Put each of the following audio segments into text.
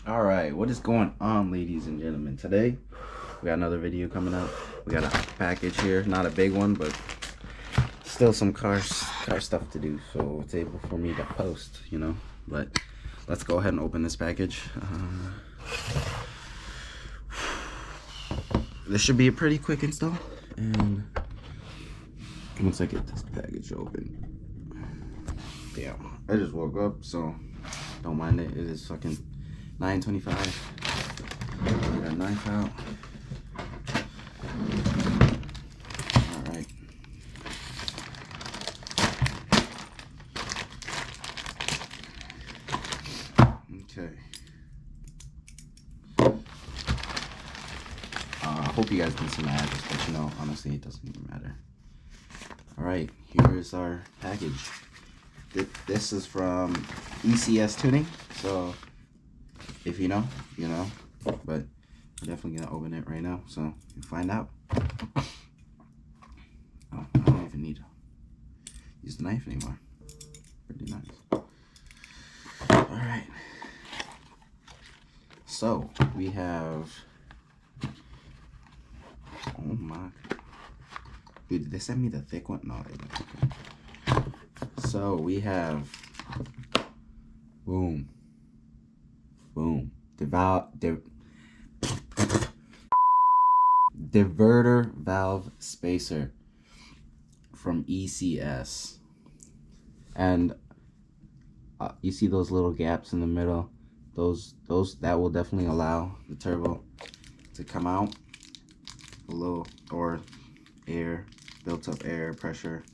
All right, what is going on, ladies and gentlemen? Today we got another video coming up. We got a package here, not a big one, but still some car stuff to do, so it's able for me to post, you know. But let's go ahead and open this package. This should be a pretty quick install, and once I get this package open, damn, I just woke up, so don't mind it. It is fucking 9:25. Get a knife out. All right. Okay. I hope you guys can see my address, but you know, honestly, it doesn't even matter. All right, here's our package. This is from ECS Tuning, so if you know, you know, but I'm definitely gonna open it right now so you can find out. Oh, I don't even need to use the knife anymore. Pretty nice. All right. So we have, oh my, dude, did they send me the thick one? No, they didn't. Okay. So we have, boom. Diverter valve spacer from ECS, and you see those little gaps in the middle. Those that will definitely allow the turbo to come out a little, or air, built up air pressure,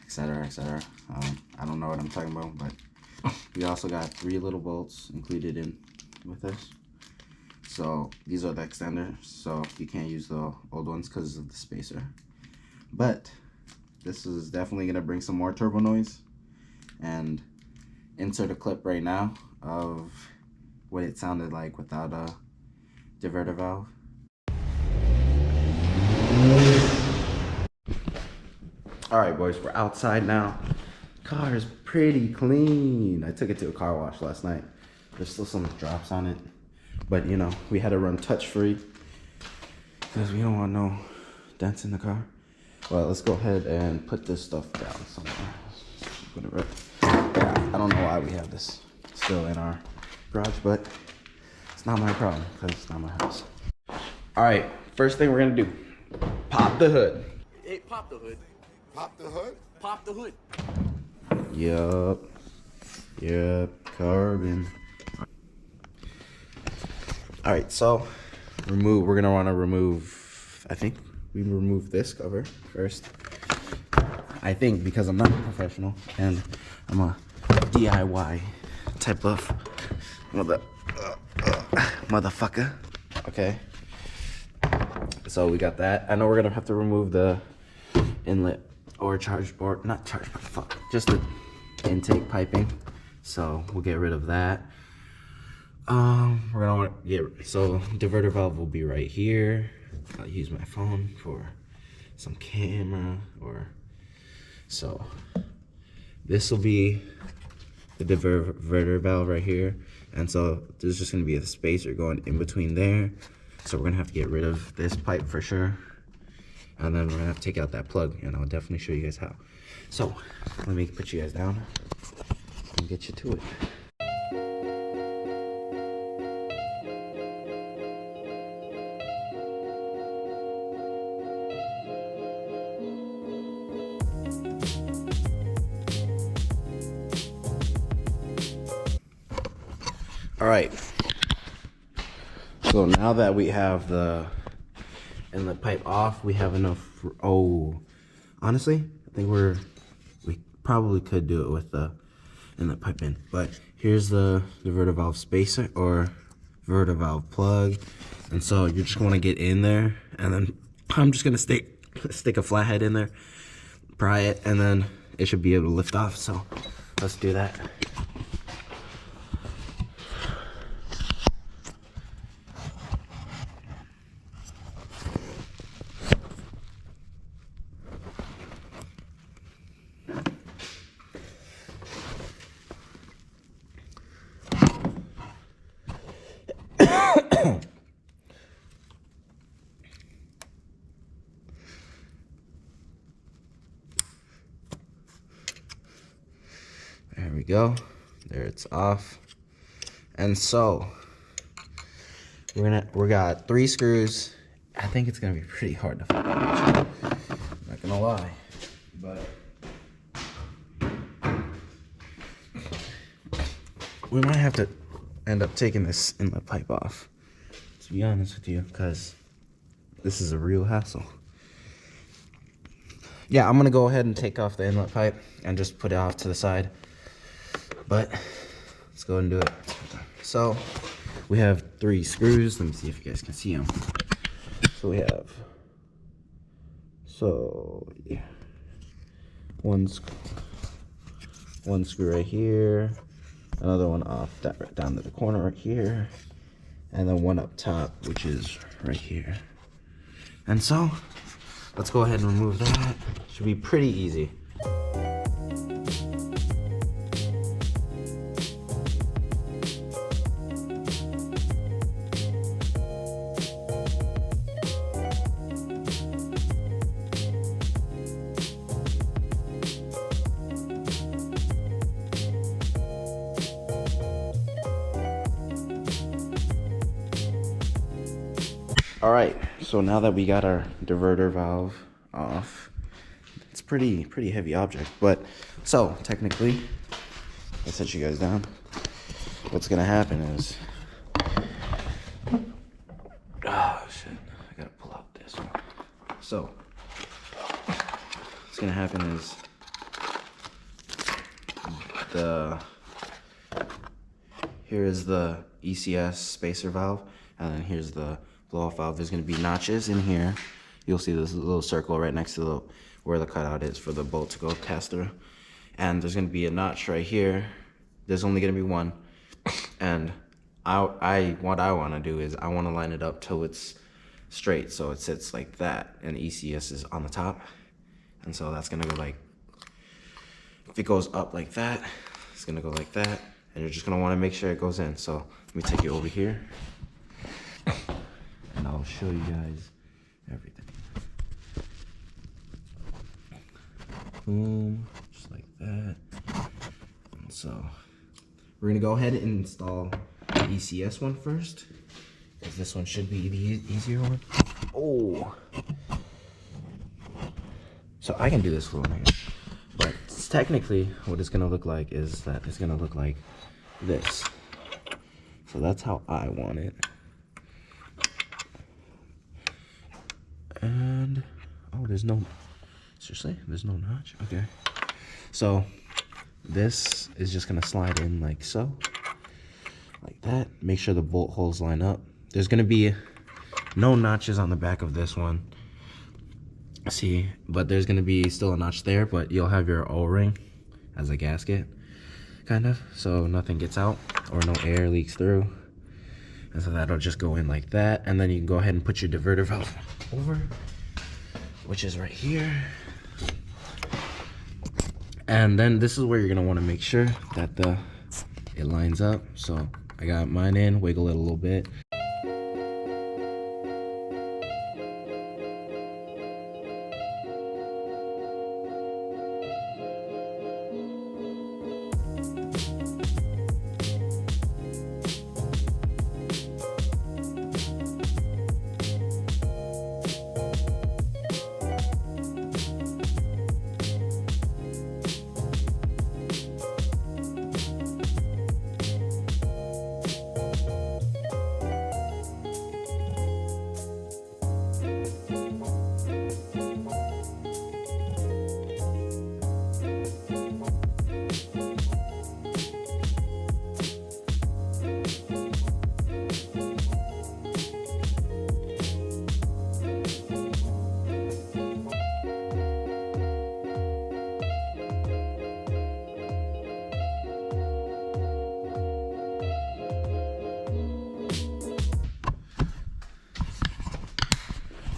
etc., etc. I don't know what I'm talking about, but we also got 3 little bolts included in with this. So these are the extenders, so you can't use the old ones because of the spacer. But this is definitely gonna bring some more turbo noise, and insert a clip right now of what it sounded like without a diverter valve. All right, boys, we're outside now. Car is pretty clean. I took it to a car wash last night. There's still some drops on it, but you know, we had to run touch-free because we don't want no dents in the car. Well, let's go ahead and put this stuff down somewhere. Whatever. Yeah, I don't know why we have this still in our garage, but it's not my problem because it's not my house. All right, first thing we're gonna do, pop the hood. Hey, pop the hood. Pop the hood? Pop the hood. Yep, carbon. All right, so we're gonna want to remove, I think we remove this cover first. I think, because I'm not a professional and I'm a DIY type of motherfucker. Okay, so we got that. I know we're gonna have to remove the inlet or just the intake piping. So we'll get rid of that. We're gonna want to so diverter valve will be right here. I'll use my phone for some camera, or so this will be the diverter valve right here, and so there's just gonna be a spacer going in between there. So we're gonna have to get rid of this pipe for sure, and then we're gonna have to take out that plug, and I'll definitely show you guys how. So let me put you guys down and get you to it. All right, so now that we have the inlet pipe off, we have enough for, honestly, I think we probably could do it with the inlet pipe in, but here's the diverter valve spacer or diverter valve plug, and so you're just want to get in there, and then I'm just gonna stick a flathead in there, pry it, and then it should be able to lift off. So let's do that. go. There, it's off. And so we got 3 screws. I think it's gonna be pretty hard to find. I'm not gonna lie, but we might have to end up taking this inlet pipe off, to be honest with you, because this is a real hassle. Yeah, I'm gonna go ahead and take off the inlet pipe and just put it off to the side. But let's go and do it. So we have 3 screws. Let me see if you guys can see them. So we have, yeah, one screw right here, another one off that right down to the corner right here, and then one up top, which is right here. And so let's go ahead and remove that. Should be pretty easy. All right, so now that we got our diverter valve off, it's pretty heavy object, but so technically, I set you guys down. What's gonna happen is, oh shit, I gotta pull out this one. So what's gonna happen is here is the ECS spacer valve, and then here's the blow-off valve. There's going to be notches in here. You'll see this little circle right next to where the cutout is for the bolt to go pass through. And there's going to be a notch right here. There's only going to be one. And what I want to do is I want to line it up till it's straight, so it sits like that, and ECS is on the top. And so that's going to go like, if it goes up like that, it's going to go like that, and you're just going to want to make sure it goes in. So let me take you over here, and I'll show you guys everything. Boom, just like that. And so we're gonna go ahead and install the ECS one first, because this one should be the easier one. Oh, so I can do this for one, but technically what it's gonna look like is that it's gonna look like this. So that's how I want it. And oh, there's no, seriously, there's no notch. Okay, so this is just gonna slide in like so, like that. Make sure the bolt holes line up. There's gonna be no notches on the back of this one, see, but there's gonna be still a notch there, but you'll have your O-ring as a gasket, kind of, so nothing gets out or no air leaks through. And so that'll just go in like that, and then you can go ahead and put your diverter valve over, which is right here. And then this is where you're gonna want to make sure that it lines up. So I got mine in, wiggle it a little bit.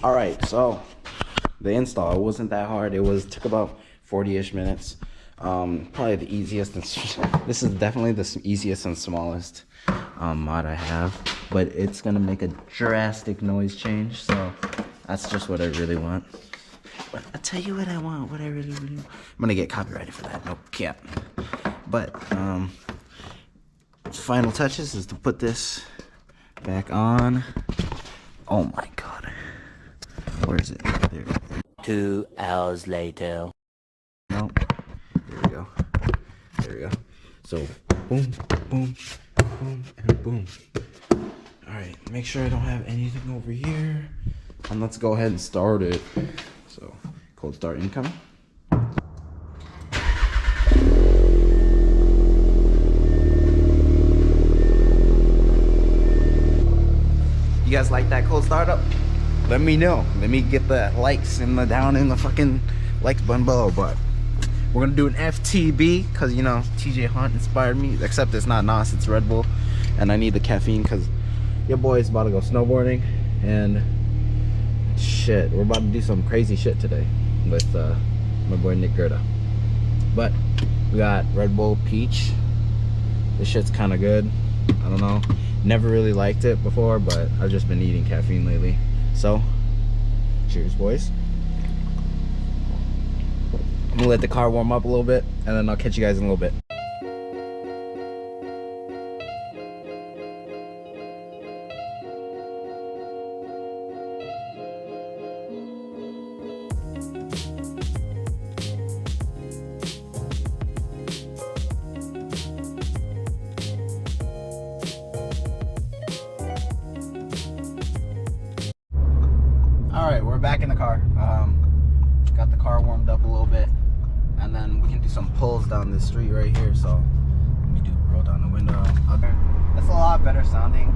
All right, so the install, it wasn't that hard. Took about 40-ish minutes. Probably the easiest, and this is definitely the easiest and smallest mod I have, but it's gonna make a drastic noise change, so that's just what I really want. But I'll tell you what I want, what I really want. I'm gonna get copyrighted for that, no cap. But final touches is to put this back on. Oh my god, where is it? There. 2 hours later. Nope. There we go. There we go. So boom, boom, boom, and boom. All right, make sure I don't have anything over here, and let's go ahead and start it. So cold start incoming. You guys like that cold startup? Let me know. Let me get the likes in the down in the fucking likes button below. But we're gonna do an FTB because, you know, TJ Hunt inspired me. Except it's not NOS, it's Red Bull, and I need the caffeine because your boy is about to go snowboarding, and shit, we're about to do some crazy shit today with my boy Nick Gerda. But we got Red Bull Peach. This shit's kind of good. I don't know. Never really liked it before, but I've just been eating caffeine lately. So, cheers, boys. I'm gonna let the car warm up a little bit, and then I'll catch you guys in a little bit. Alright, we're back in the car. Got the car warmed up a little bit, and then we can do some pulls down this street right here. So let me roll down the window. Okay, that's a lot better sounding.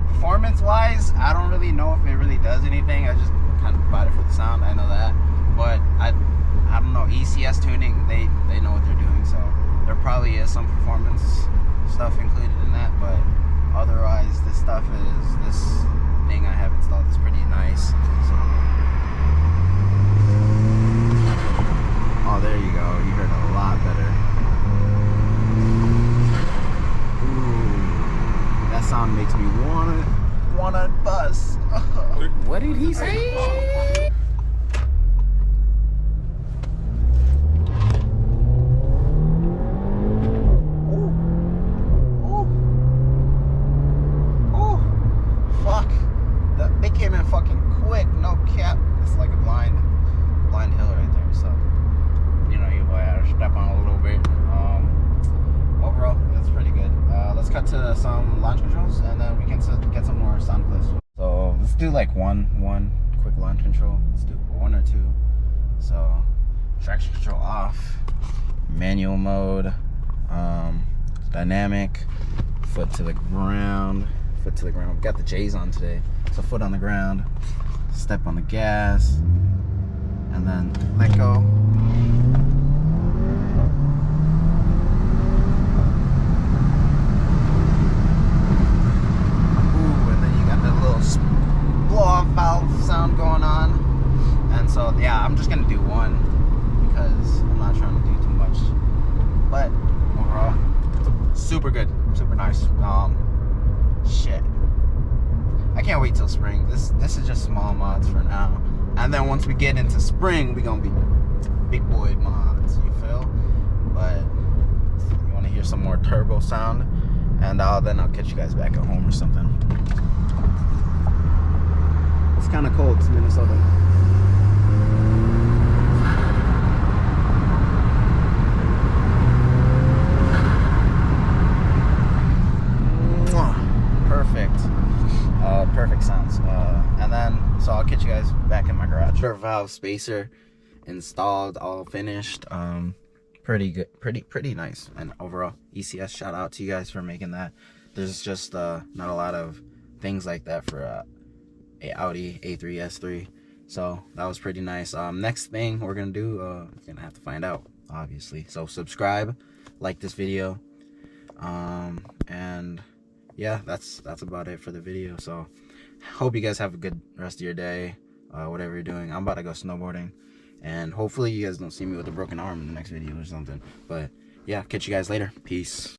Performance wise, I don't really know if it really does anything. I just kind of bought it for the sound, I know that, but I don't know. ECS tuning, they know what they're doing, so there probably is some performance stuff included in that, but otherwise this stuff is this thing I have installed is pretty nice. So, oh, there you go. You heard a lot better. Ooh, that sound makes me wanna bust. What did he say? They came in fucking quick, no cap. It's like a blind hill right there. So, you know, you boy had to step on a little bit. Overall, that's pretty good. Let's cut to some launch controls, and then we can get some more sound clips. So let's do like one quick launch control. Let's do one or two. So traction control off, manual mode, dynamic, foot to the ground. Foot to the ground. We got the J's on today. So foot on the ground, step on the gas, and then let go. Ooh, and then you got that little blow-off valve sound going on. And so, yeah, I'm just gonna do one because I'm not trying to do too much. But overall, super good, super nice. Shit, I can't wait till spring. This is just small mods for now, and then once we get into spring, we gonna be big boy mods, you feel? But you want to hear some more turbo sound, and then I'll catch you guys back at home or something. It's kind of cold. It's Minnesota. Perfect sounds. And then so I'll catch you guys back in my garage. Valve spacer installed, all finished. Pretty good, pretty nice. And overall, ECS, shout out to you guys for making that. There's just not a lot of things like that for a Audi A3 S3, so that was pretty nice. Next thing we're gonna do, you're gonna have to find out, obviously. So subscribe, like this video, and yeah, that's about it for the video. So hope you guys have a good rest of your day, whatever you're doing. I'm about to go snowboarding, and hopefully you guys don't see me with a broken arm in the next video or something. But yeah, catch you guys later. Peace.